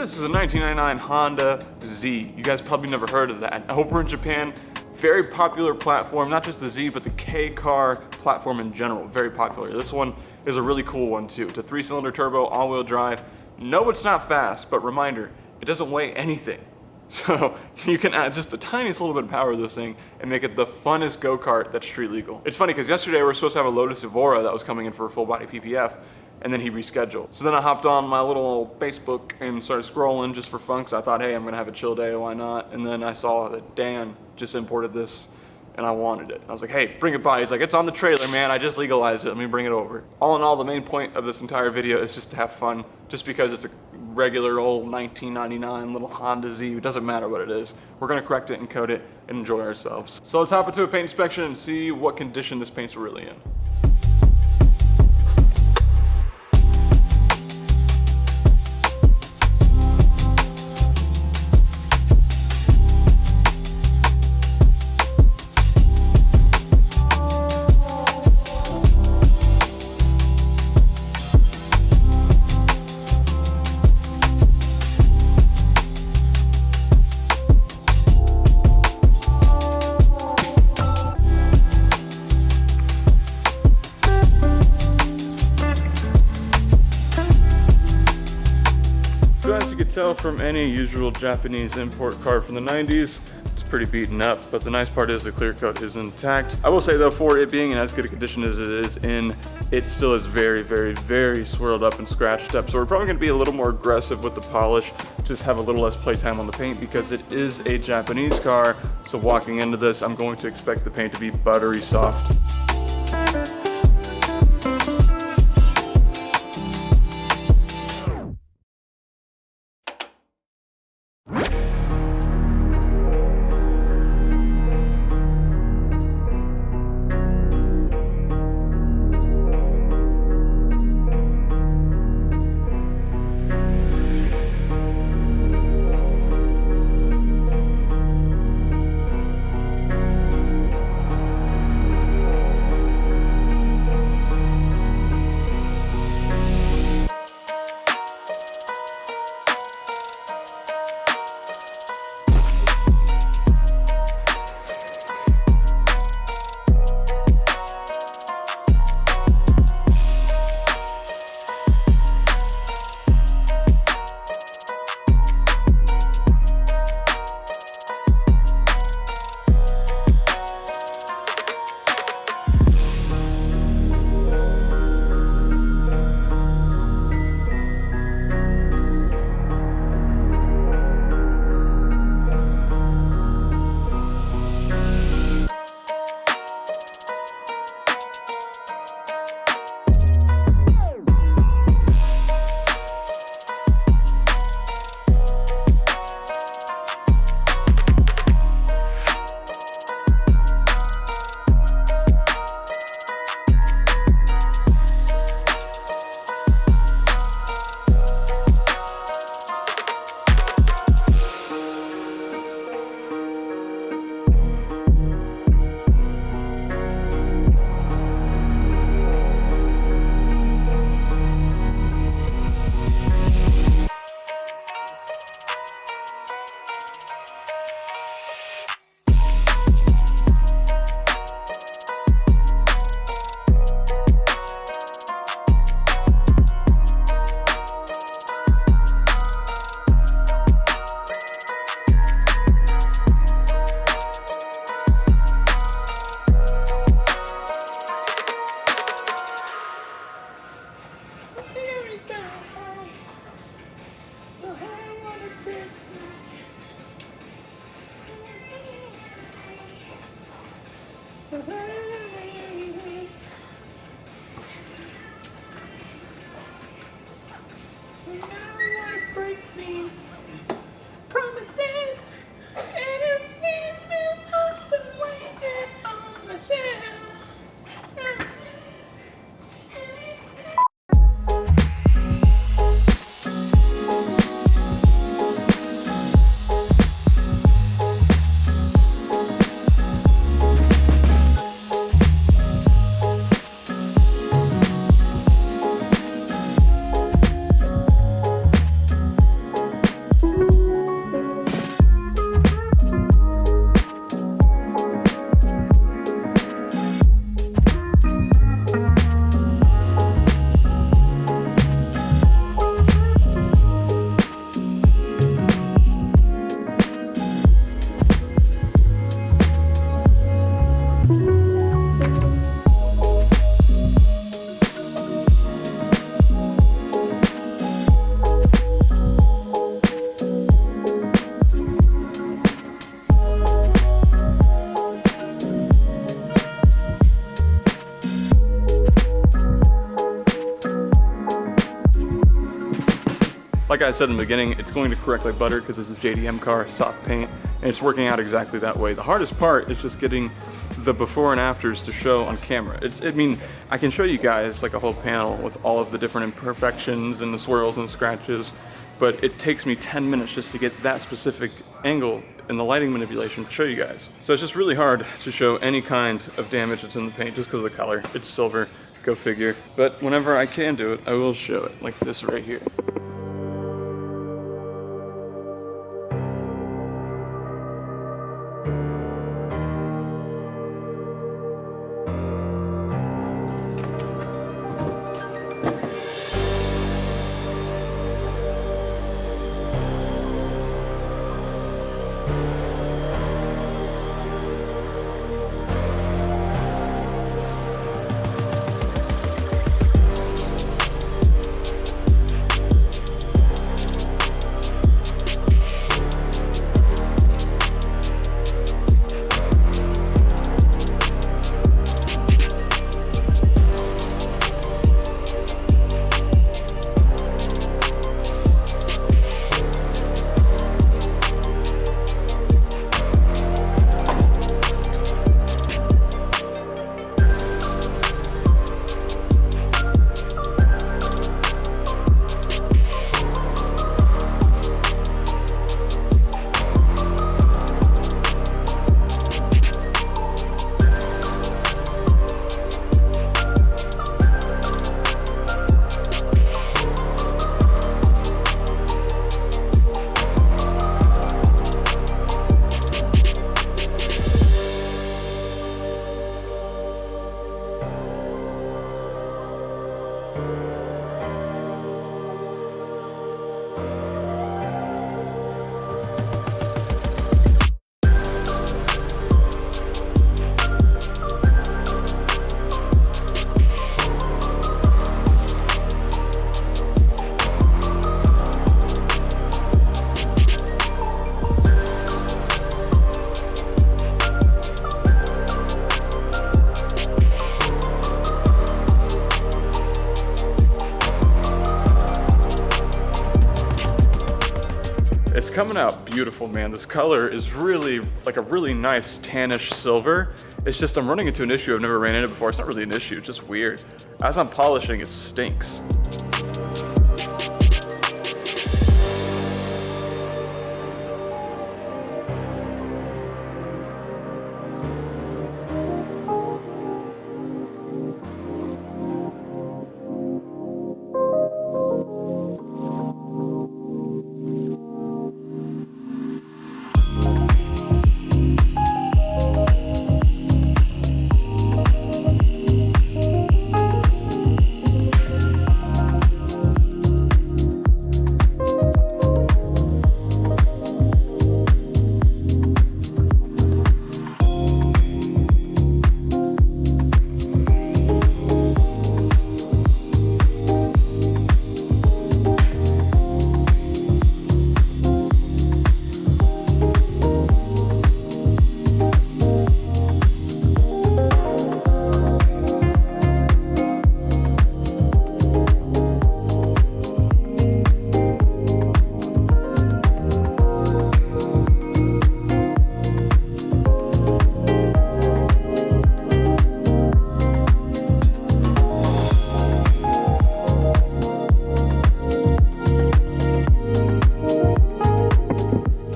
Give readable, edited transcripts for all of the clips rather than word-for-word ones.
This is a 1999 Honda Z. You guys probably never heard of that. Over in Japan, very popular platform, not just the Z, but the K car platform in general, very popular. This one is a really cool one too. It's a 3-cylinder turbo, all-wheel drive. No, it's not fast, but reminder, it doesn't weigh anything. So you can add just the tiniest little bit of power to this thing and make it the funnest go-kart that's street legal. It's funny because yesterday we were supposed to have a Lotus Evora that was coming in for a full body PPF, and then he rescheduled. So then I hopped on my little Facebook and started scrolling just for fun because I thought, hey, I'm gonna have a chill day, why not? And then I saw that Dan just imported this and I wanted it. I was like, hey, bring it by. He's like, it's on the trailer, man. I just legalized it. Let me bring it over. All in all, the main point of this entire video is just to have fun, just because it's a regular old 1999 little Honda Z. It doesn't matter what it is. We're gonna correct it and coat it and enjoy ourselves. So let's hop into a paint inspection and see what condition this paint's really in. Tell from any usual Japanese import car from the 90s, it's pretty beaten up, but the nice part is the clear coat is intact. I will say though, for it being in as good a condition as it is in, it still is very, very, very swirled up and scratched up. So we're probably gonna be a little more aggressive with the polish, just have a little less playtime on the paint because it is a Japanese car. So walking into this, I'm going to expect the paint to be buttery soft. Like I said in the beginning, it's going to correct like butter because this is JDM car, soft paint, and it's working out exactly that way. The hardest part is just getting the before and afters to show on camera. I mean, I can show you guys like a whole panel with all of the different imperfections and the swirls and scratches, but it takes me 10 minutes just to get that specific angle in the lighting manipulation to show you guys. So it's just really hard to show any kind of damage that's in the paint just because of the color. It's silver, go figure. But whenever I can do it, I will show it, like this right here. It's coming out beautiful, man. This color is really like a really nice tannish silver. It's just I'm running into an issue I've never ran into before. It's not really an issue, it's just weird. As I'm polishing, it stinks.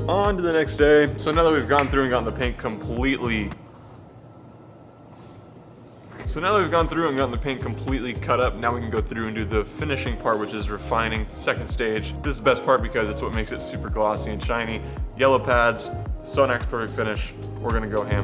On to the next day. So now that we've gone through and gotten the paint completely cut up, now we can go through and do the finishing part, which is refining, second stage. This is the best part because it's what makes it super glossy and shiny. Yellow pads, Sonax perfect finish. We're gonna go ham.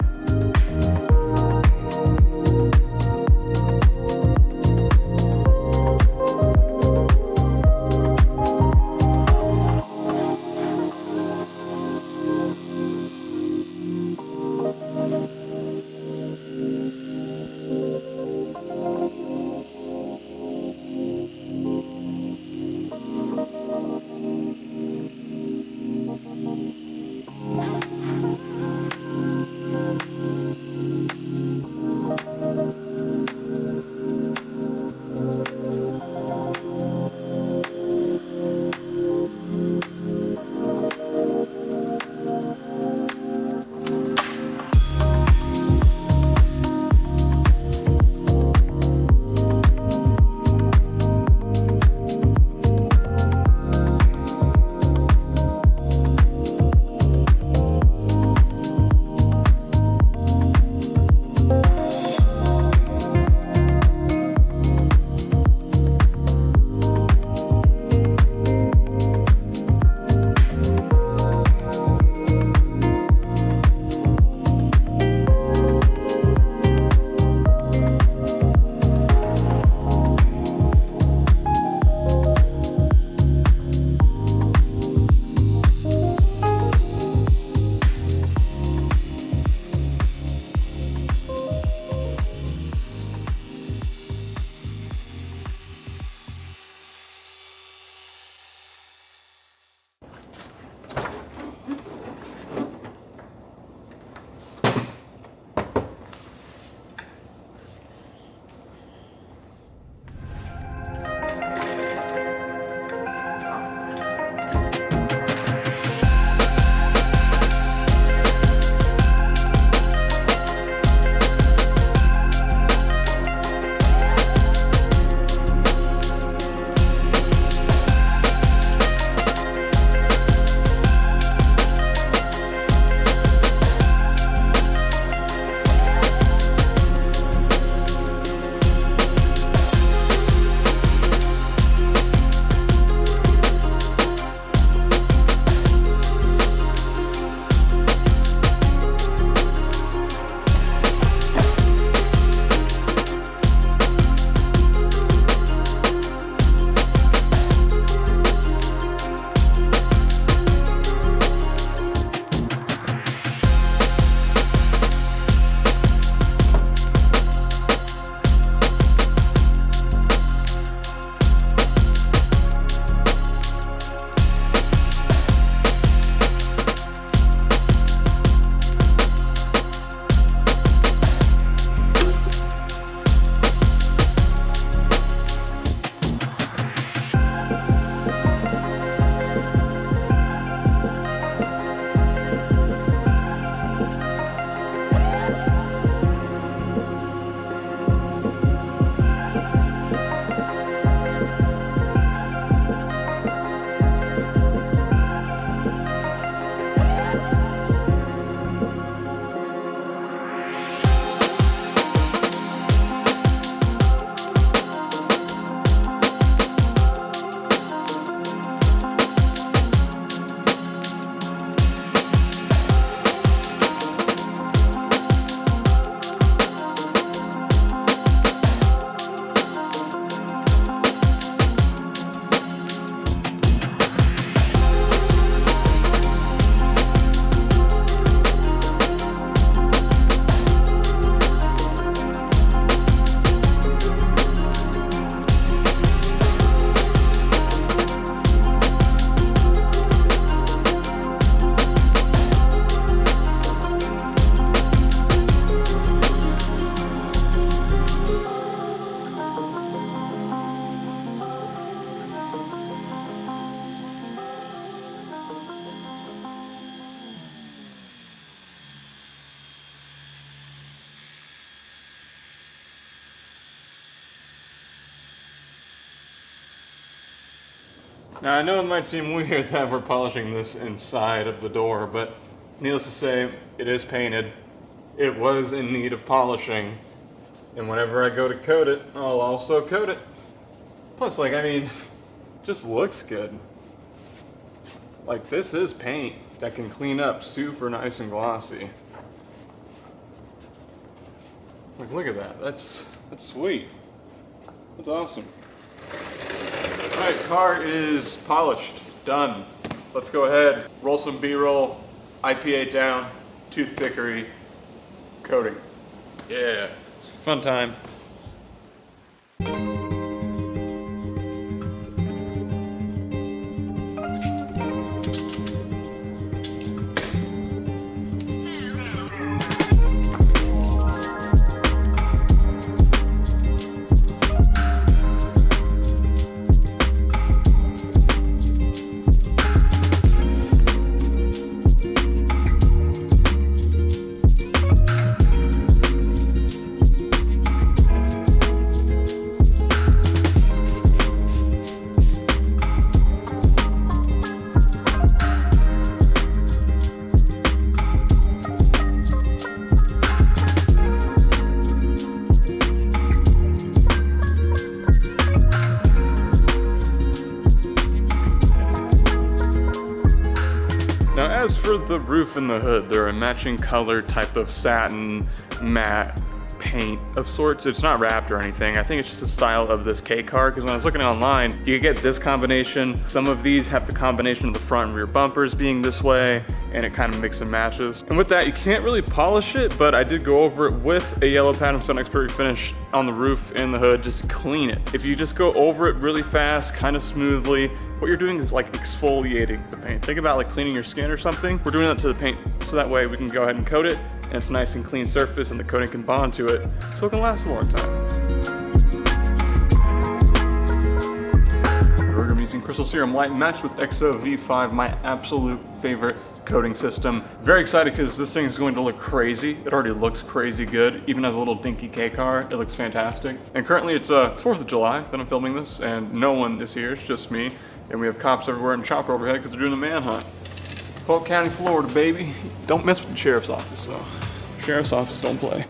Now I know it might seem weird that we're polishing this inside of the door, but needless to say, it is painted. It was in need of polishing, and whenever I go to coat it, I'll also coat it. Plus, like, I mean, just looks good. Like, this is paint that can clean up super nice and glossy. Like, look at that. That's sweet. That's awesome. All right, car is polished, done. Let's go ahead, roll some B-roll, IPA down, toothpickery, coating. Yeah, fun time. Now as for the roof and the hood, they're a matching color type of satin matte paint of sorts. It's not wrapped or anything. I think it's just the style of this K car, because when I was looking online, you get this combination. Some of these have the combination of the front and rear bumpers being this way, and it kind of mix and matches. And with that, you can't really polish it, but I did go over it with a yellow Pattern Sun Expert finish on the roof and the hood just to clean it. If you just go over it really fast, kind of smoothly, what you're doing is like exfoliating the paint. Think about like cleaning your skin or something. We're doing that to the paint so that way we can go ahead and coat it, and it's a nice and clean surface and the coating can bond to it so it can last a long time. We're gonna be using Crystal Serum Light matched with XO V5, my absolute favorite coating system. Very excited because this thing is going to look crazy. It already looks crazy good. Even as a little dinky K car, it looks fantastic. And currently it's 4th of July that I'm filming this, and no one is here, it's just me. And we have cops everywhere and chopper overhead because they're doing a manhunt. Polk County, Florida, baby. Don't mess with the sheriff's office though. Sheriff's office don't play.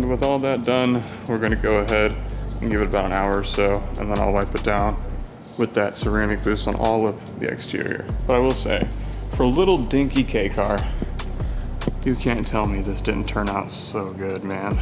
With all that done, we're gonna go ahead and give it about an hour or so, and then I'll wipe it down with that ceramic boost on all of the exterior. But I will say, for a little dinky K car, you can't tell me this didn't turn out so good, man.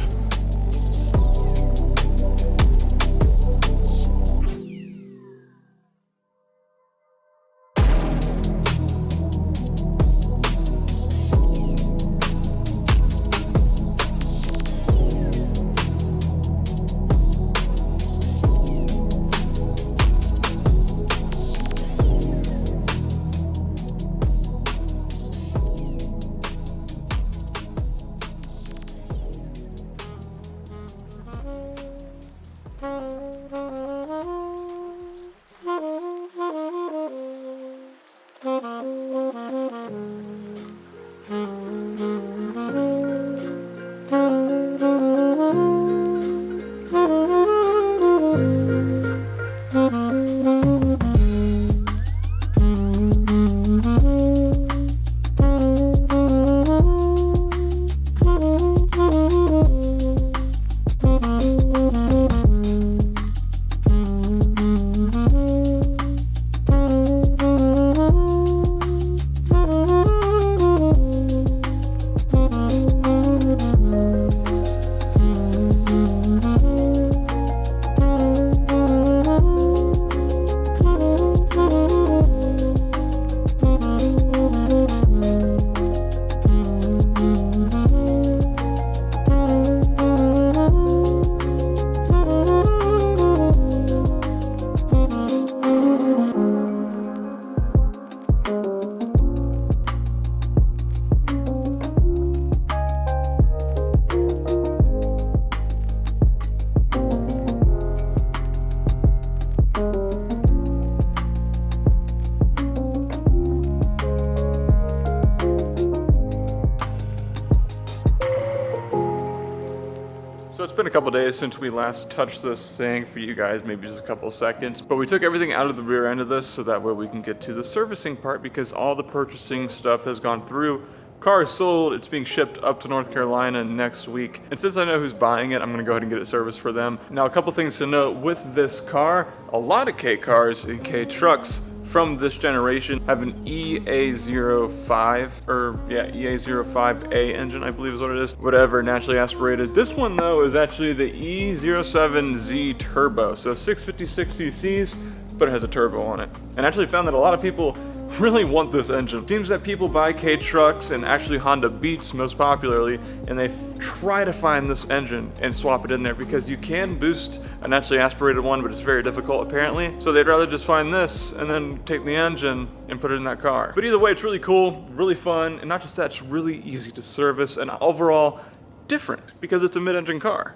couple days since we last touched this thing for you guys, maybe just a couple of seconds. But we took everything out of the rear end of this so that way we can get to the servicing part, because all the purchasing stuff has gone through. Car is sold, it's being shipped up to North Carolina next week. And since I know who's buying it, I'm gonna go ahead and get it serviced for them. Now, a couple things to note with this car, a lot of K cars and K trucks from this generation have an EA05, or yeah, EA05A engine, I believe is what it is. Whatever, naturally aspirated. This one though is actually the E07Z Turbo. So 656 cc's, but it has a turbo on it. And I actually found that a lot of people really want this engine. It seems that people buy K trucks and actually Honda Beats most popularly, and they try to find this engine and swap it in there, because you can boost a naturally aspirated one, but it's very difficult apparently. So they'd rather just find this and then take the engine and put it in that car. But either way, it's really cool, really fun, and not just that, it's really easy to service and overall different because it's a mid-engine car.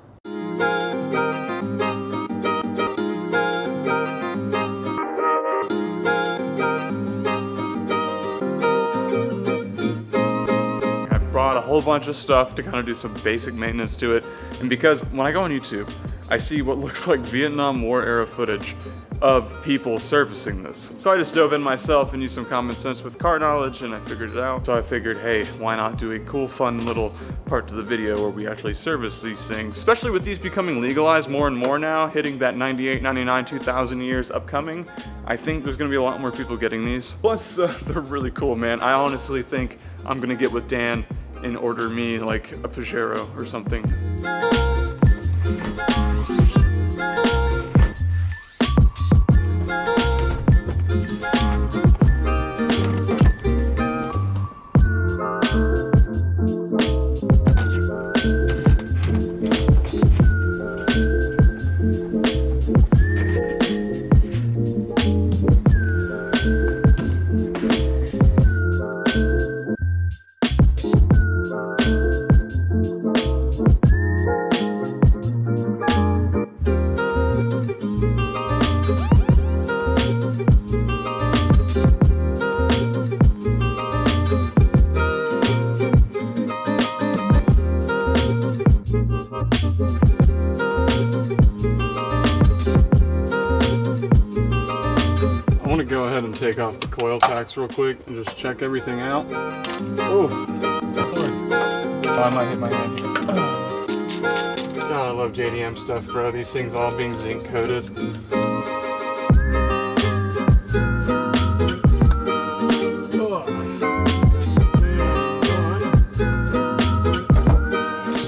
Brought a whole bunch of stuff to kind of do some basic maintenance to it. And because when I go on YouTube, I see what looks like Vietnam War era footage of people servicing this. So I just dove in myself and used some common sense with car knowledge, and I figured it out. So I figured, hey, why not do a cool, fun little part to the video where we actually service these things, especially with these becoming legalized more and more now, hitting that 98, 99, 2000 years upcoming. I think there's gonna be a lot more people getting these. Plus, they're really cool, man. I honestly think I'm gonna get with Dan and order me like a Pajero or something. Go ahead and take off the coil packs real quick and just check everything out. Oh, I might hit my hand here. God, I love JDM stuff, bro. These things all being zinc coated.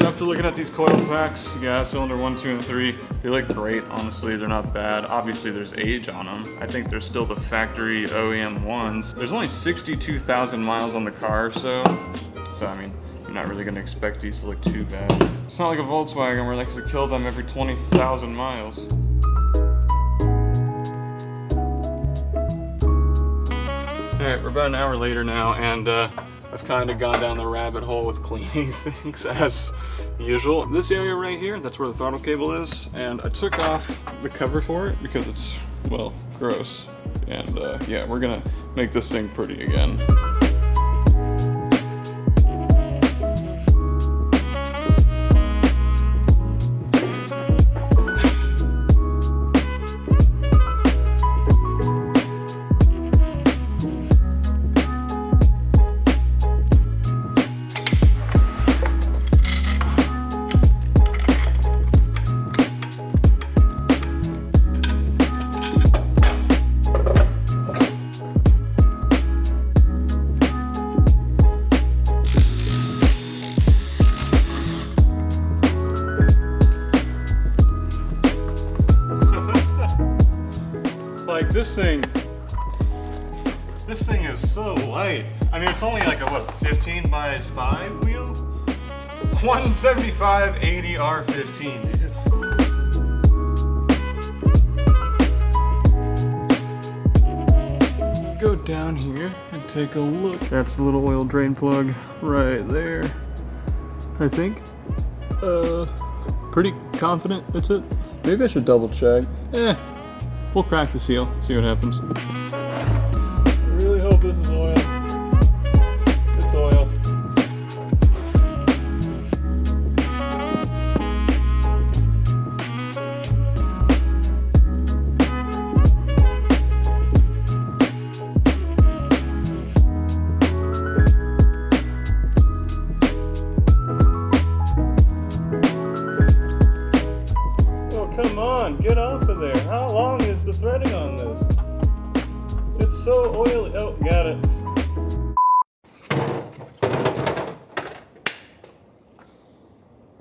After looking at these coil packs, yeah, cylinder 1, 2, and 3, they look great, honestly. They're not bad. Obviously, there's age on them. I think they're still the factory OEM ones. There's only 62,000 miles on the car, so I mean, you're not really gonna expect these to look too bad. It's not like a Volkswagen where it likes to kill them every 20,000 miles. All right, we're about an hour later now, and I've kind of gone down the rabbit hole with cleaning things as usual. This area right here, that's where the throttle cable is, and I took off the cover for it because it's, well, gross. And yeah, we're gonna make this thing pretty again. Like this thing is so light. I mean, it's only like a what, 15 by 5 wheel? 175 80 R15, dude. Go down here and take a look. That's the little oil drain plug right there, I think. Pretty confident it's it. Maybe I should double check. We'll crack the seal, see what happens. I really hope this is oil. It's oil. come on, get off of there. How long is the threading on this? It's so oily. Oh, got it.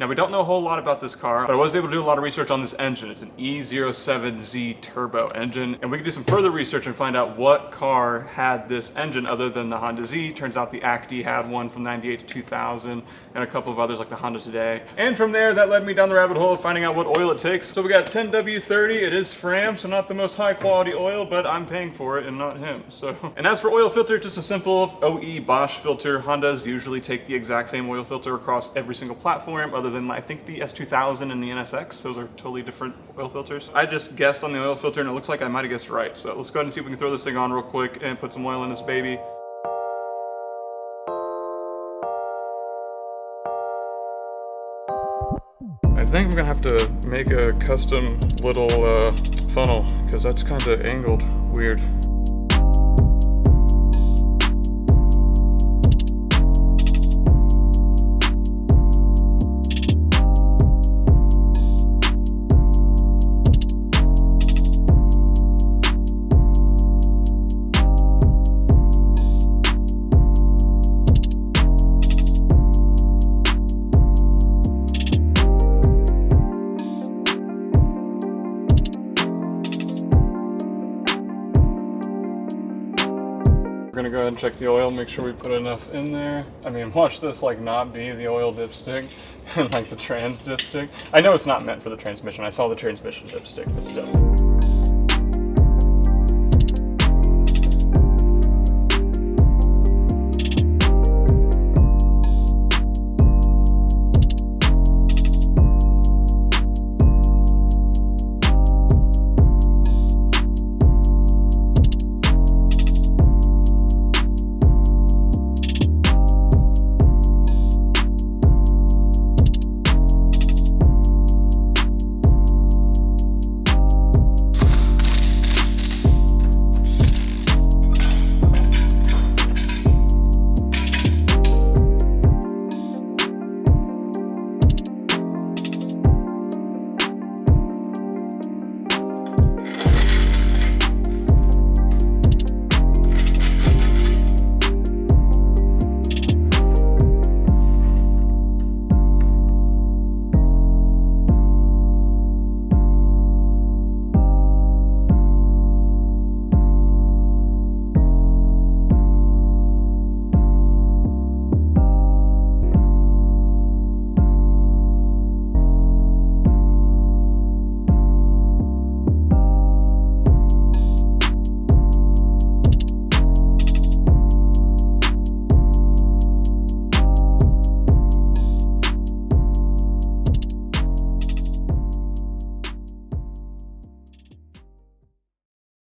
Now, we don't know a whole lot about this car, but I was able to do a lot of research on this engine. It's an E07Z Turbo engine, and we can do some further research and find out what car had this engine other than the Honda Z. Turns out the Acti had one from 98 to 2000, and a couple of others like the Honda Today. And from there, that led me down the rabbit hole of finding out what oil it takes. So we got 10W30. It is Fram, so not the most high quality oil, but I'm paying for it and not him. So, and as for oil filter, just a simple OE Bosch filter. Hondas usually take the exact same oil filter across every single platform, other than I think the S2000 and the NSX. Those are totally different oil filters. I just guessed on the oil filter and it looks like I might have guessed right. So let's go ahead and see if we can throw this thing on real quick and put some oil in this baby. I think I'm gonna have to make a custom little funnel because that's kind of angled weird. We're gonna go ahead and check the oil, make sure we put enough in there. I mean, watch this like not be the oil dipstick and like the trans dipstick. I know it's not meant for the transmission. I saw the transmission dipstick, but still.